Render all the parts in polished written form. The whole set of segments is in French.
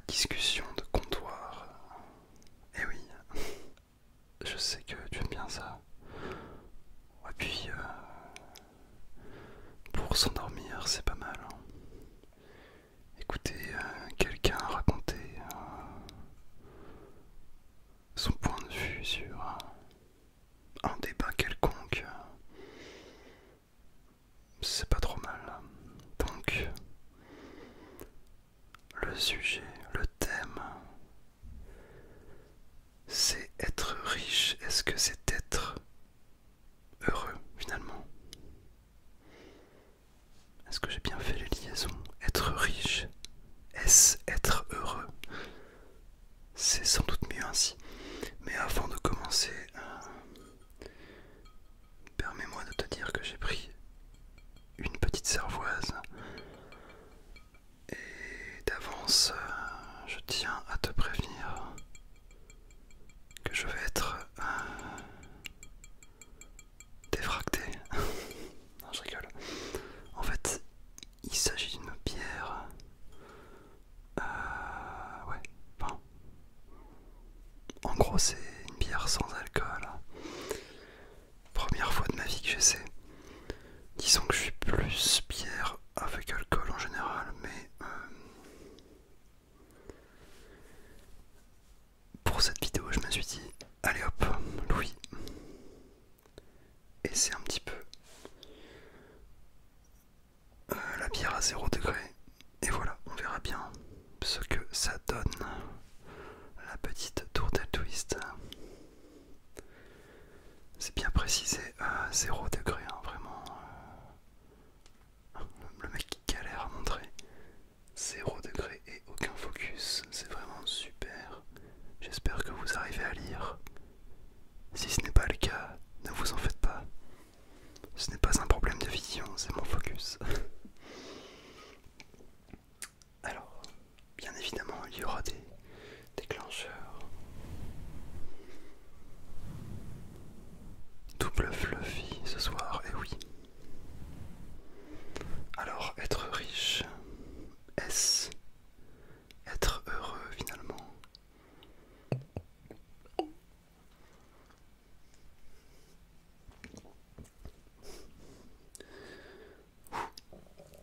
discussion de comptoir. Eh oui, je sais que tu aimes bien ça. Et puis, pour s'endormir, c'est pas mal, hein. Écouter quelqu'un raconter son point de vue sur un débat quelconque, c'est pas trop mal. Donc, le sujet, le thème, c'est être riche. Est-ce que c'est être heureux finalement? Est-ce que j'ai bien fait les liaisons? Être riche, est-ce être heureux? C'est sans doute mieux ainsi. Mais avant de commencer, permets-moi de te dire que j'ai pris une petite cervoise. Et d'avance, je tiens à te prévenir que je vais être défracté. Non, je rigole. En fait, il s'agit d'une bière. Ouais, enfin, en gros, c'est une bière sans alcool. Première fois de ma vie que j'essaie. Disons que je suis plus bière avec alcool en général, mais pour cette vidéo, je me suis dit, allez hop, Louis, et c'est un petit peu la bière à 0 degré. Et voilà, on verra bien ce que ça donne. La petite tourtelle twist. C'est bien précisé, 0 degré, hein, vraiment. Le mec qui galère à montrer 0 degré et aucun focus, c'est vraiment super. J'espère que vous arrivez à lire. Si ce n'est pas le cas, ne vous en faites pas. Ce n'est pas un problème de vision, c'est mon focus. Alors, bien évidemment, il y aura des déclencheurs. Double fluffy ce soir, et oui. Alors, être riche, est-ce être heureux finalement?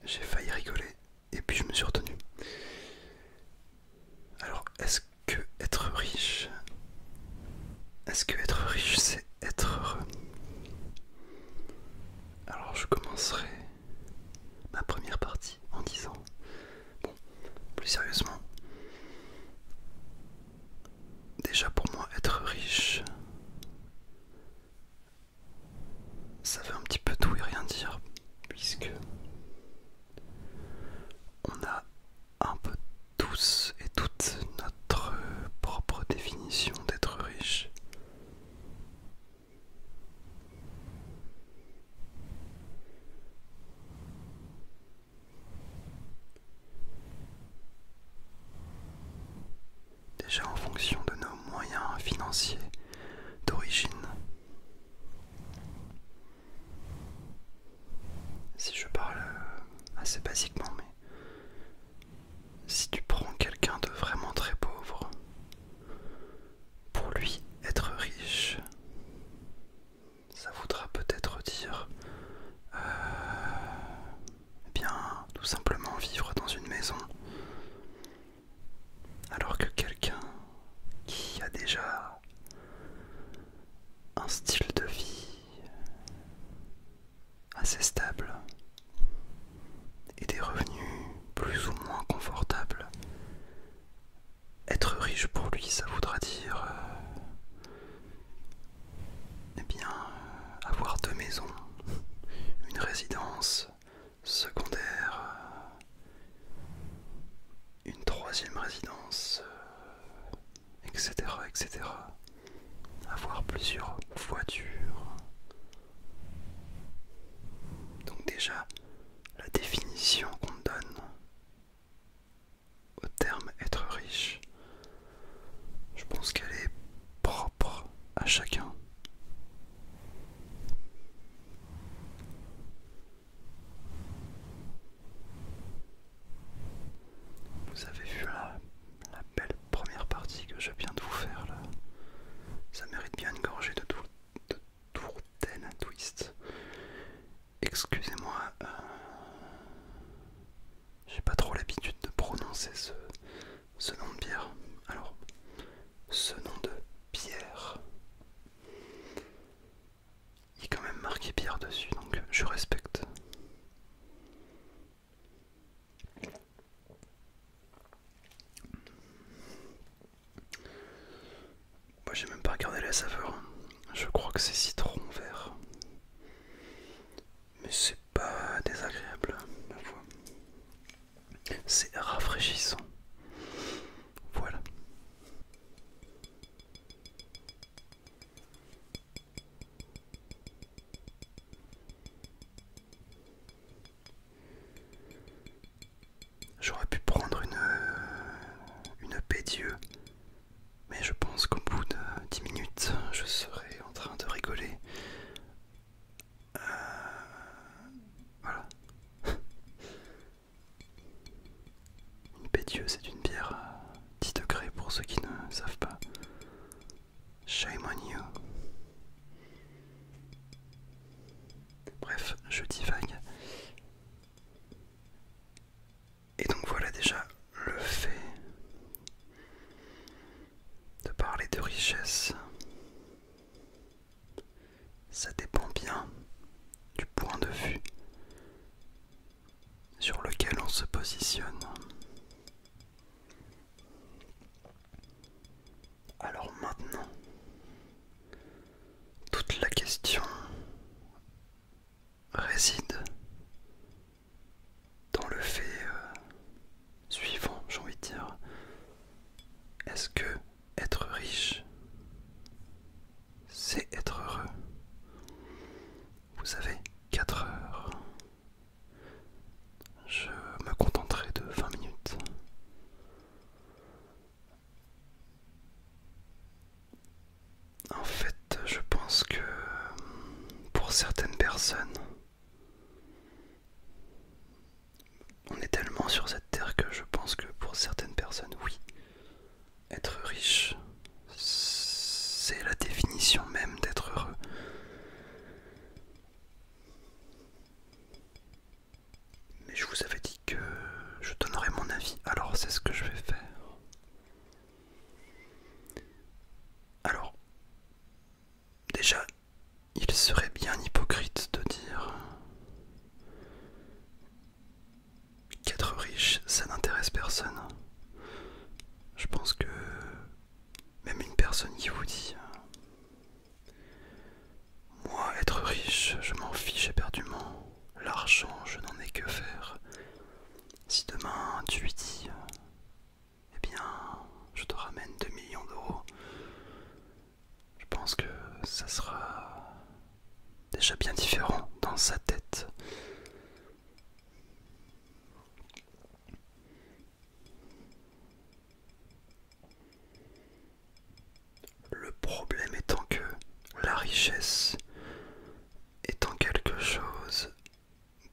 J'ai failli rigoler, et puis je me suis retenu. Alors, est-ce que être riche c'est être heureux? Alors je commencerai ma première partie en disant, bon, plus sérieusement, déjà pour moi être riche, ça veut un petit peu tout et rien dire, puisque on a un peu tous et toutes notre propre définition d'être riche. Déjà en fonction de nos moyens financiers d'origine. Si je parle assez basiquement, mais si tu prends quelqu'un de vraiment très pauvre, pour lui être riche, ça voudra peut-être dire eh bien tout simplement vivre dans une maison. Alors que quelqu'un qui a déjà un style de vie assez stable et des revenus plus ou moins confortables, être riche pour lui, ça voudra dire eh bien avoir 2 maisons, une résidence secondaire, une troisième résidence, etc., etc. Avoir plusieurs voitures. Donc déjà, la définition qu'on donne au terme être riche, je pense qu'elle est propre à chacun. Vous avez vu la prononcer ce nom de bière. Alors, ce nom de bière, il est quand même marqué bière dessus, donc je respecte. Moi j'ai même pas regardé la saveur. Je crois que c'est citron vert. Mais c'est pas désagréable, ma foi. C'est rafraîchissant. Voilà. J'aurais pu prendre une paix d'yeux, mais je pense qu'au bout de 10 minutes, je serai en train de rigoler. Voilà. Une paix d'yeux, c'est une bière à 10 degrés pour ceux qui ne savent pas. Shame on you. Bref, je divague. Et donc voilà déjà le fait de parler de richesse. Ça dépend bien du point de vue sur lequel on se positionne. Alors maintenant, toute la question réside dans le fait suivant, j'ai envie de dire. Est-ce que être riche, c'est être heureux? Vous avez 4 heures. Je me contenterai de 20 minutes. En fait, je pense que pour certaines personnes, on est tellement sur cette terre que je pense que pour certaines personnes, oui, être riche, c'est la définition même d'être heureux. Mais je vous avais dit que je donnerais mon avis, alors c'est ce que je vais faire. Alors, déjà, il serait bien hypocrite de dire qu'être riche, ça n'intéresse personne. Je pense que même une personne qui vous dit moi, être riche, je m'en fiche éperdument. L'argent, je n'en ai que faire. Si demain tu lui dis eh bien, je te ramène 2 millions d'euros, je pense que ça sera déjà bien différent dans sa tête. Le problème étant que la richesse étant quelque chose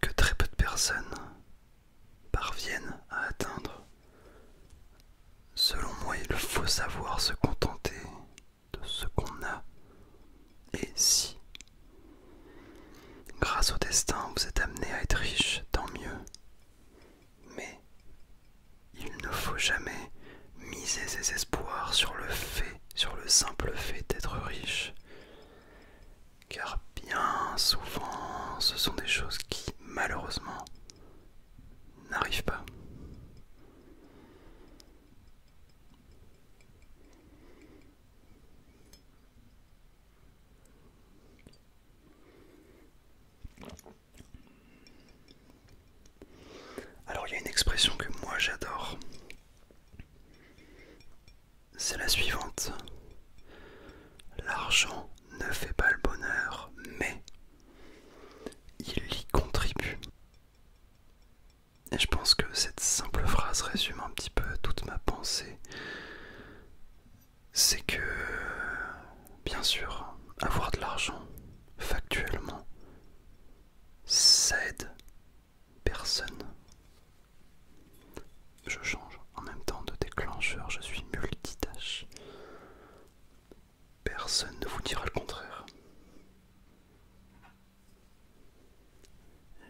que très peu de personnes parviennent à atteindre, selon moi, il faut savoir se contenter de ce qu'on a. Et si, grâce au destin, vous êtes amené à être riche, tant mieux. Mais il ne faut jamais miser ses espoirs sur le simple fait d'être riche. Car bien souvent, ce sont des choses qui, malheureusement, n'arrivent pas. Alors il y a une expression que moi j'adore. C'est la suivante. L'argent ne fait pas le bonheur, mais il y contribue. Et je pense que cette simple phrase résume un petit peu toute ma pensée. C'est que, bien sûr, avoir de l'argent, factuellement, ça aide personne. Je change en même temps de déclencheur, je suis multitâche. Personne ne vous dira le contraire.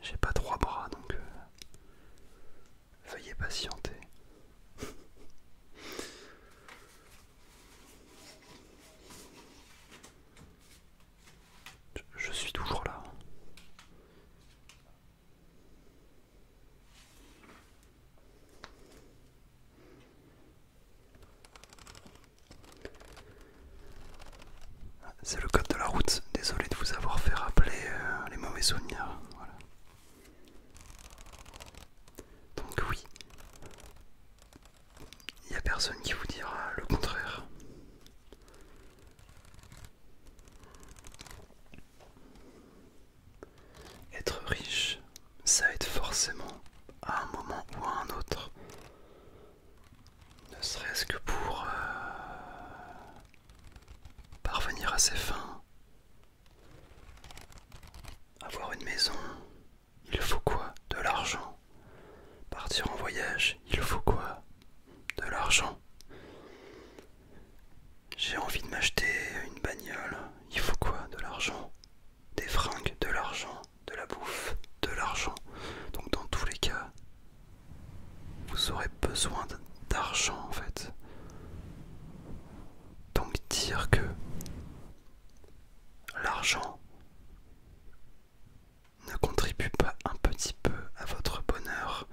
J'ai pas 3 bras, donc veuillez patienter. C'est le code de la route. Désolé de vous avoir fait rappeler les mauvais souvenirs. Voilà. Donc oui, il n'y a personne qui vous dira le contraire. Être riche, ça aide forcément à un moment ou à un autre. Ne serait-ce que pour parvenir à ses fins. Avoir une maison, il faut quoi? De l'argent. Partir en voyage, il faut quoi? De l'argent. J'ai envie de m'acheter une bagnole, il faut quoi? De l'argent. Des fringues, de l'argent. De la bouffe, de l'argent. Donc dans tous les cas, vous aurez besoin d'argent en fait. Donc dire que l'argent ne contribue pas un petit peu à votre bonheur,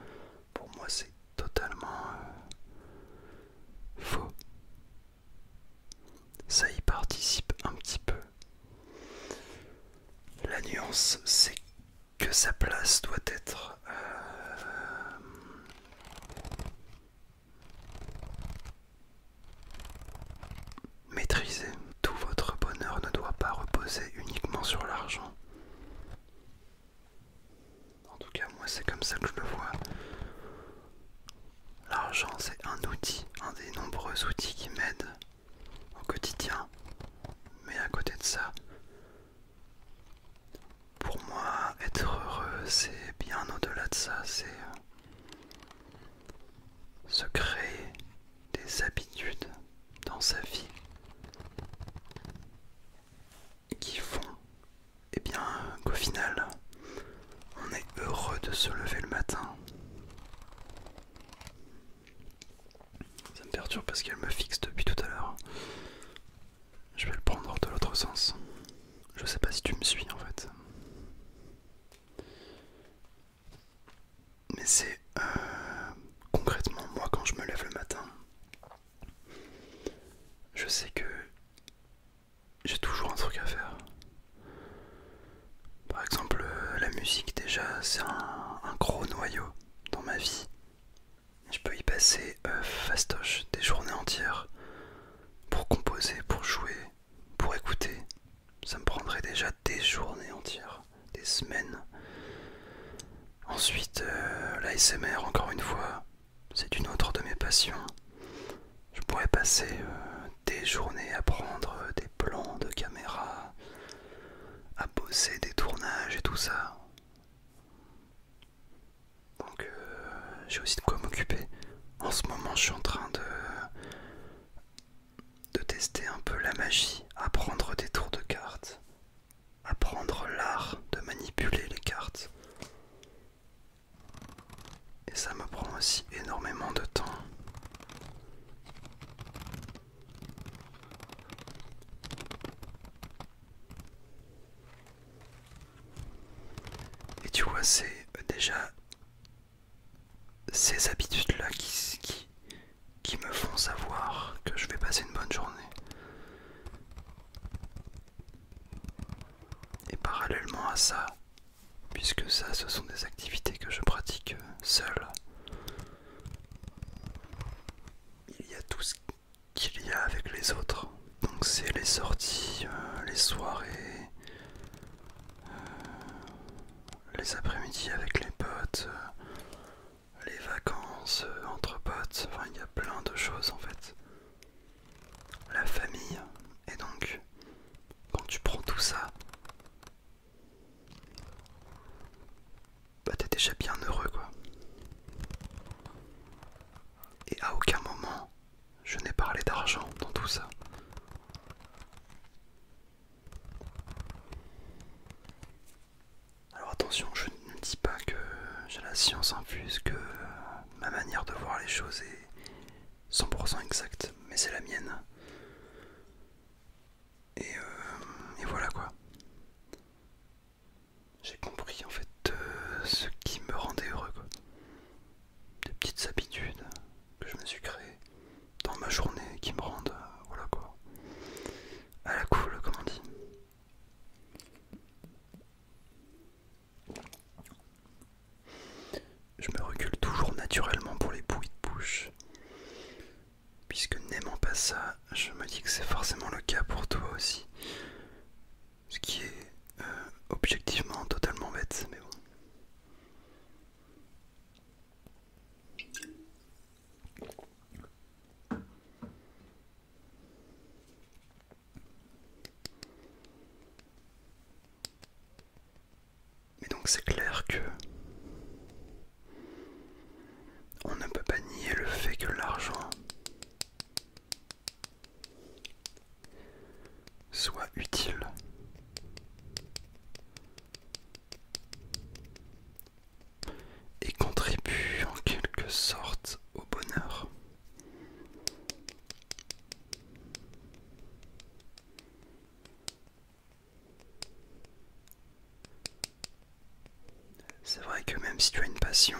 pour moi c'est totalement faux. Ça y participe un petit peu. La nuance, c'est que sa place doit être maîtrisée. Tout votre bonheur ne doit pas reposer uniquement sur l'argent. En tout cas, moi c'est comme ça que je le vois. L'argent c'est un outil, un des nombreux outils qui m'aident au quotidien. Mais à côté de ça, pour moi, être heureux, c'est bien au-delà de ça, c'est se créer des habitudes dans sa vie qui font, eh bien, qu'au final, on est heureux de se lever le matin. Ça me perturbe parce qu'elle me fixe depuis tout à l'heure. Je vais le prendre de l'autre sens. Je sais pas si tu me suis en fait. Mais c'est concrètement moi quand je me lève le matin, je sais que j'ai toujours un truc à faire. Par exemple la musique déjà c'est un gros noyau dans ma vie. Je peux y passer fastoche des journées entières pour composer, pour jouer, pour écouter. Ça me prendrait déjà des journées entières, des semaines. Ensuite, l'ASMR, encore une fois, c'est une autre de mes passions. Je pourrais passer des journées à prendre des plans de caméra, à bosser des tournages et tout ça. Donc j'ai aussi de quoi m'occuper. En ce moment, je suis en train de tester un peu la magie, apprendre des tours de cartes, apprendre l'art de manipuler les cartes. Et ça me prend aussi énormément de temps. Et tu vois, c'est déjà ces habitudes-là qui me font savoir que je vais passer une bonne journée. Et parallèlement à ça, puisque ça, ce sont des activités que je pratique seul, il y a tout ce qu'il y a avec les autres. Donc c'est les sorties, les soirées, les après-midi avec les potes, les vacances entre potes, enfin il y a plein de choses en fait. La famille, et donc quand tu prends tout ça, bah t'es déjà bien heureux quoi. Et à aucun moment je n'ai parlé d'argent dans tout ça. Alors attention, je ne dis pas que j'ai la science infuse, que ma manière de voir les choses est 100% exacte, mais c'est la mienne. Et voilà quoi. J'ai compris en fait ce qui me rendait heureux quoi. Des petites habitudes que je me suis créées dans ma journée qui me rendent, voilà quoi, à la cool comme on dit. naturellement pour les bruits de bouche. Puisque n'aimant pas ça, je me dis que c'est forcément le cas pour toi aussi. Ce qui est objectivement totalement bête, mais bon. Mais donc c'est clair que on ne peut pas nier le fait que l'argent soit utile. Et contribue en quelque sorte au bonheur. C'est vrai que même si tu as une passion,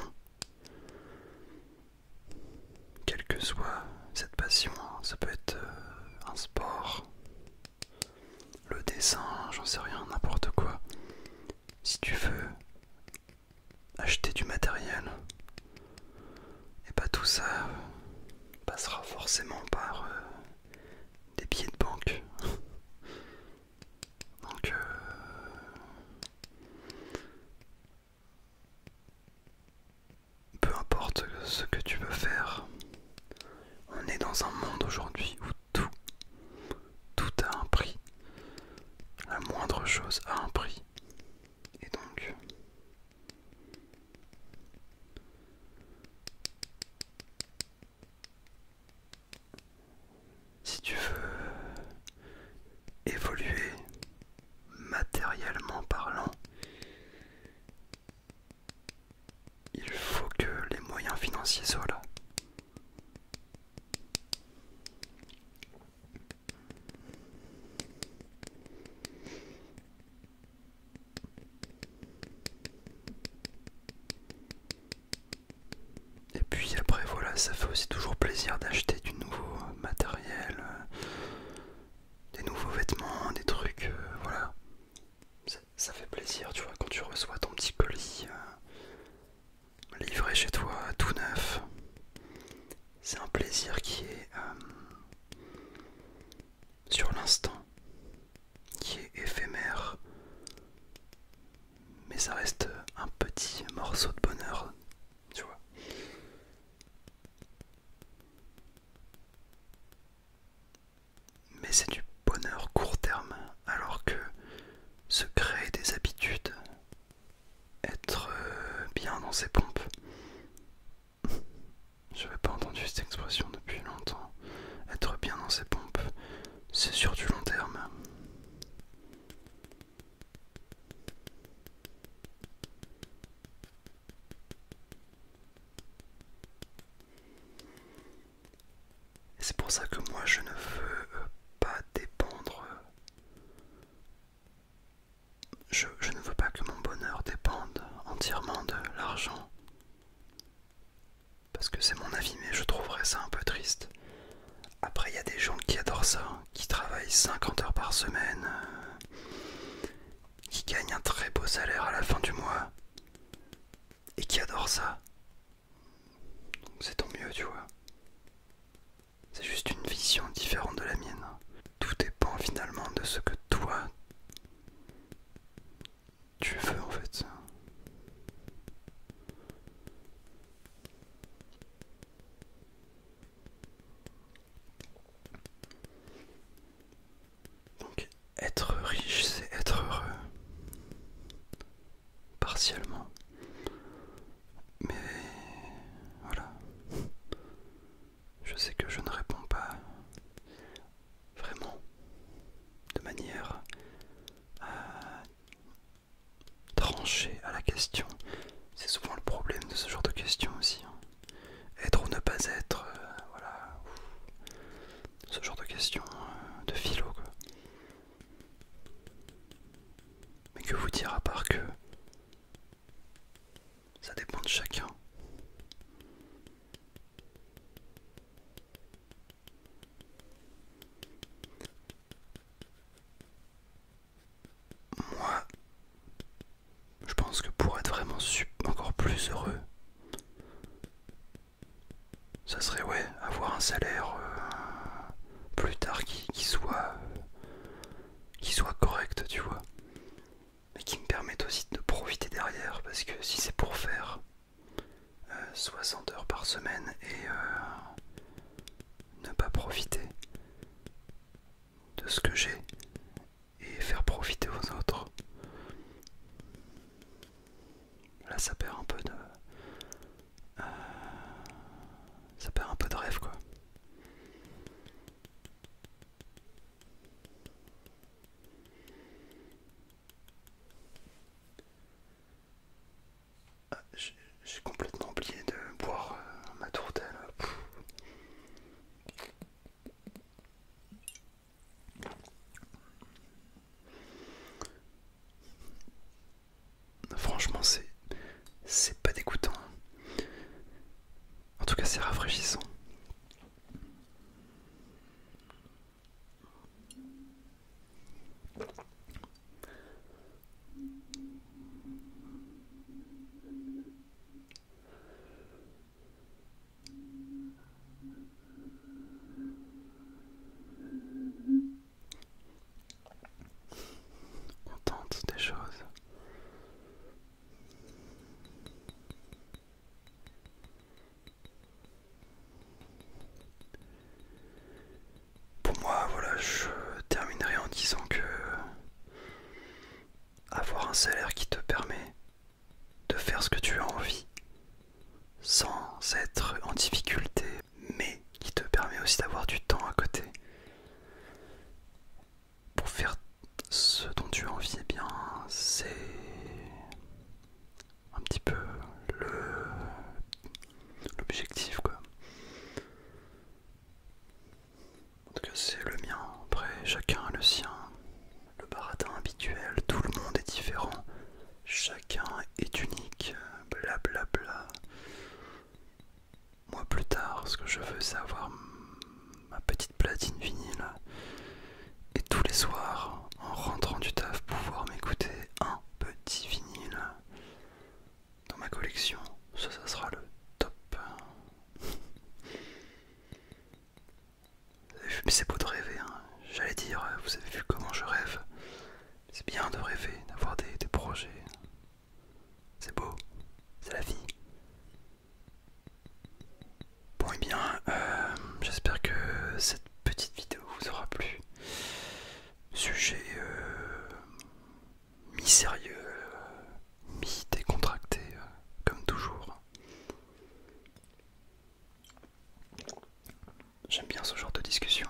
quelle que soit cette passion, ça peut être un sport, le dessin, j'en sais rien, n'importe quoi. Si tu veux acheter du matériel, et pas tout ça passera forcément par des billets de banque. Donc peu importe ce que tu veux faire, on est dans un monde aujourd'hui où tout a un prix. La moindre chose a un prix. Et donc, si tu veux évoluer matériellement parlant, il faut que les moyens financiers soient là. Et puis après voilà, ça fait aussi toujours plaisir d'acheter du nouveau matériel, des nouveaux vêtements, des trucs, voilà. Ça fait plaisir, tu vois, quand tu reçois ton petit colis livré chez toi, tout neuf. C'est un plaisir qui est sur l'instant, qui est éphémère, mais ça reste un petit morceau de bonheur, tu vois. Mais c'est du bonheur court terme, alors que se créer des habitudes, être bien dans ses pompes. J'avais pas entendu cette expression depuis longtemps. Être bien dans ses pompes, c'est sur du long terme. Et c'est pour ça que moi je ne veux pas dépendre. Je ne veux pas que mon bonheur dépende entièrement de l'argent. Parce que c'est mon avis, mais je trouverais ça un peu triste. Après, il y a des gens qui adorent ça, qui travaillent 50 heures par semaine, qui gagnent un très beau salaire à la fin du mois, et qui adorent ça. Donc c'est tant mieux, tu vois. C'est juste une vision différente de la mienne. Tout dépend finalement de ce que toi, tu veux en fait. Donc être riche, c'est être heureux. Partiellement. Mais voilà. Je sais que je ne réponds pas vraiment de manière à trancher à la question. C'est souvent le problème de ce genre de questions aussi. Être ou ne pas être, voilà. Ce genre de questions de philo, quoi. Mais que vous dire à part que ça dépend de chacun. Moi, je pense que pour être vraiment j'aimerais ouais avoir un salaire plus tard qui soit correct, tu vois, mais qui me permette aussi de profiter derrière, parce que si c'est pour faire 60 heures par semaine et ne pas profiter de ce que j'ai et faire profiter aux autres, là ça perd un peu de rêve quoi. J'ai complètement oublié de boire ma tourtelle. Franchement, c'est pas dégoûtant. En tout cas, c'est rafraîchissant. On tente des choses. Pour moi, voilà, je terminerai en disant que avoir un salaire qui te permet de faire ce que tu as envie sans être en difficulté, mais qui te permet aussi d'avoir du temps à côté pour faire ce dont tu as envie, eh bien, c'est un petit peu l'objectif, quoi. En tout cas, c'est le mien. Après, chacun a le sien. Le baratin habituel, tout le monde est différent. Chacun est unique. Blablabla. Bla bla. Moi, plus tard, ce que je veux, c'est avoir ma petite platine vinyle. Et tous les soirs, en rentrant du taf, pouvoir m'écouter un petit vinyle dans ma collection. Ça sera le top. Mais c'est beau de rêver, hein. J'allais dire, vous avez vu comment je rêve. C'est bien de rêver, d'avoir des projets. C'est beau, c'est la vie. Bon et bien, j'espère que cette petite vidéo vous aura plu. Sujet mi-sérieux, mi-décontracté, comme toujours. J'aime bien ce genre de discussion.